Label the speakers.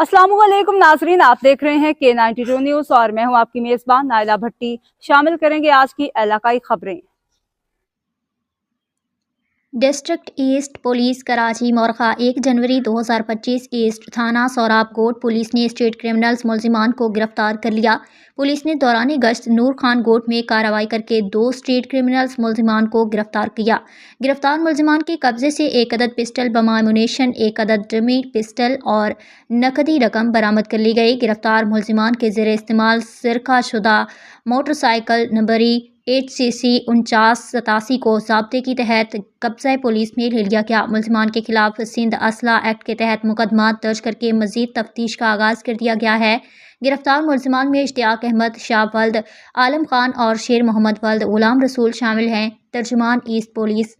Speaker 1: अस्सलाम वालेकुम नाजरीन, आप देख रहे हैं K92 न्यूज़ और मैं हूं आपकी मेज़बान नाइला भट्टी। शामिल करेंगे आज की इलाकाई खबरें।
Speaker 2: डिस्ट्रिक्ट ईस्ट पुलिस कराची मोरखा 1 जनवरी 2025 ईस्ट थाना सोराब गोट पुलिस ने स्ट्रीट क्रिमिनल्स मुलजिमान को गिरफ्तार कर लिया। पुलिस ने दौरान गश्त नूर खान गोट में कार्रवाई करके 2 स्ट्रीट क्रिमिनल्स मुलजिमान को गिरफ्तार किया। गिरफ्तार मुलजिमान के कब्जे से 1 अदद पिस्टल बम एमुनेशन, 1 अदद डमी पिस्टल और नकदी रकम बरामद कर ली गई। गिरफ्तार मुलजिमान के ज़ेरे इस्तेमाल सिरका शुदा मोटरसाइकिल नंबरी HCC 4987 को ज़ाब्ते के तहत कब्ज़ा पुलिस में ले लिया गया। मुलजिमान के खिलाफ सिंध असला एक्ट के तहत मुकदमा दर्ज करके मज़ीद तफ्तीश का आगाज़ कर दिया गया है। गिरफ्तार मुलजिमान में इश्तियाक अहमद, शाह वल्द, आलम खान और शेर मोहम्मद वल्द, गुलाम रसूल शामिल हैं। तर्जुमान ईस्ट पुलिस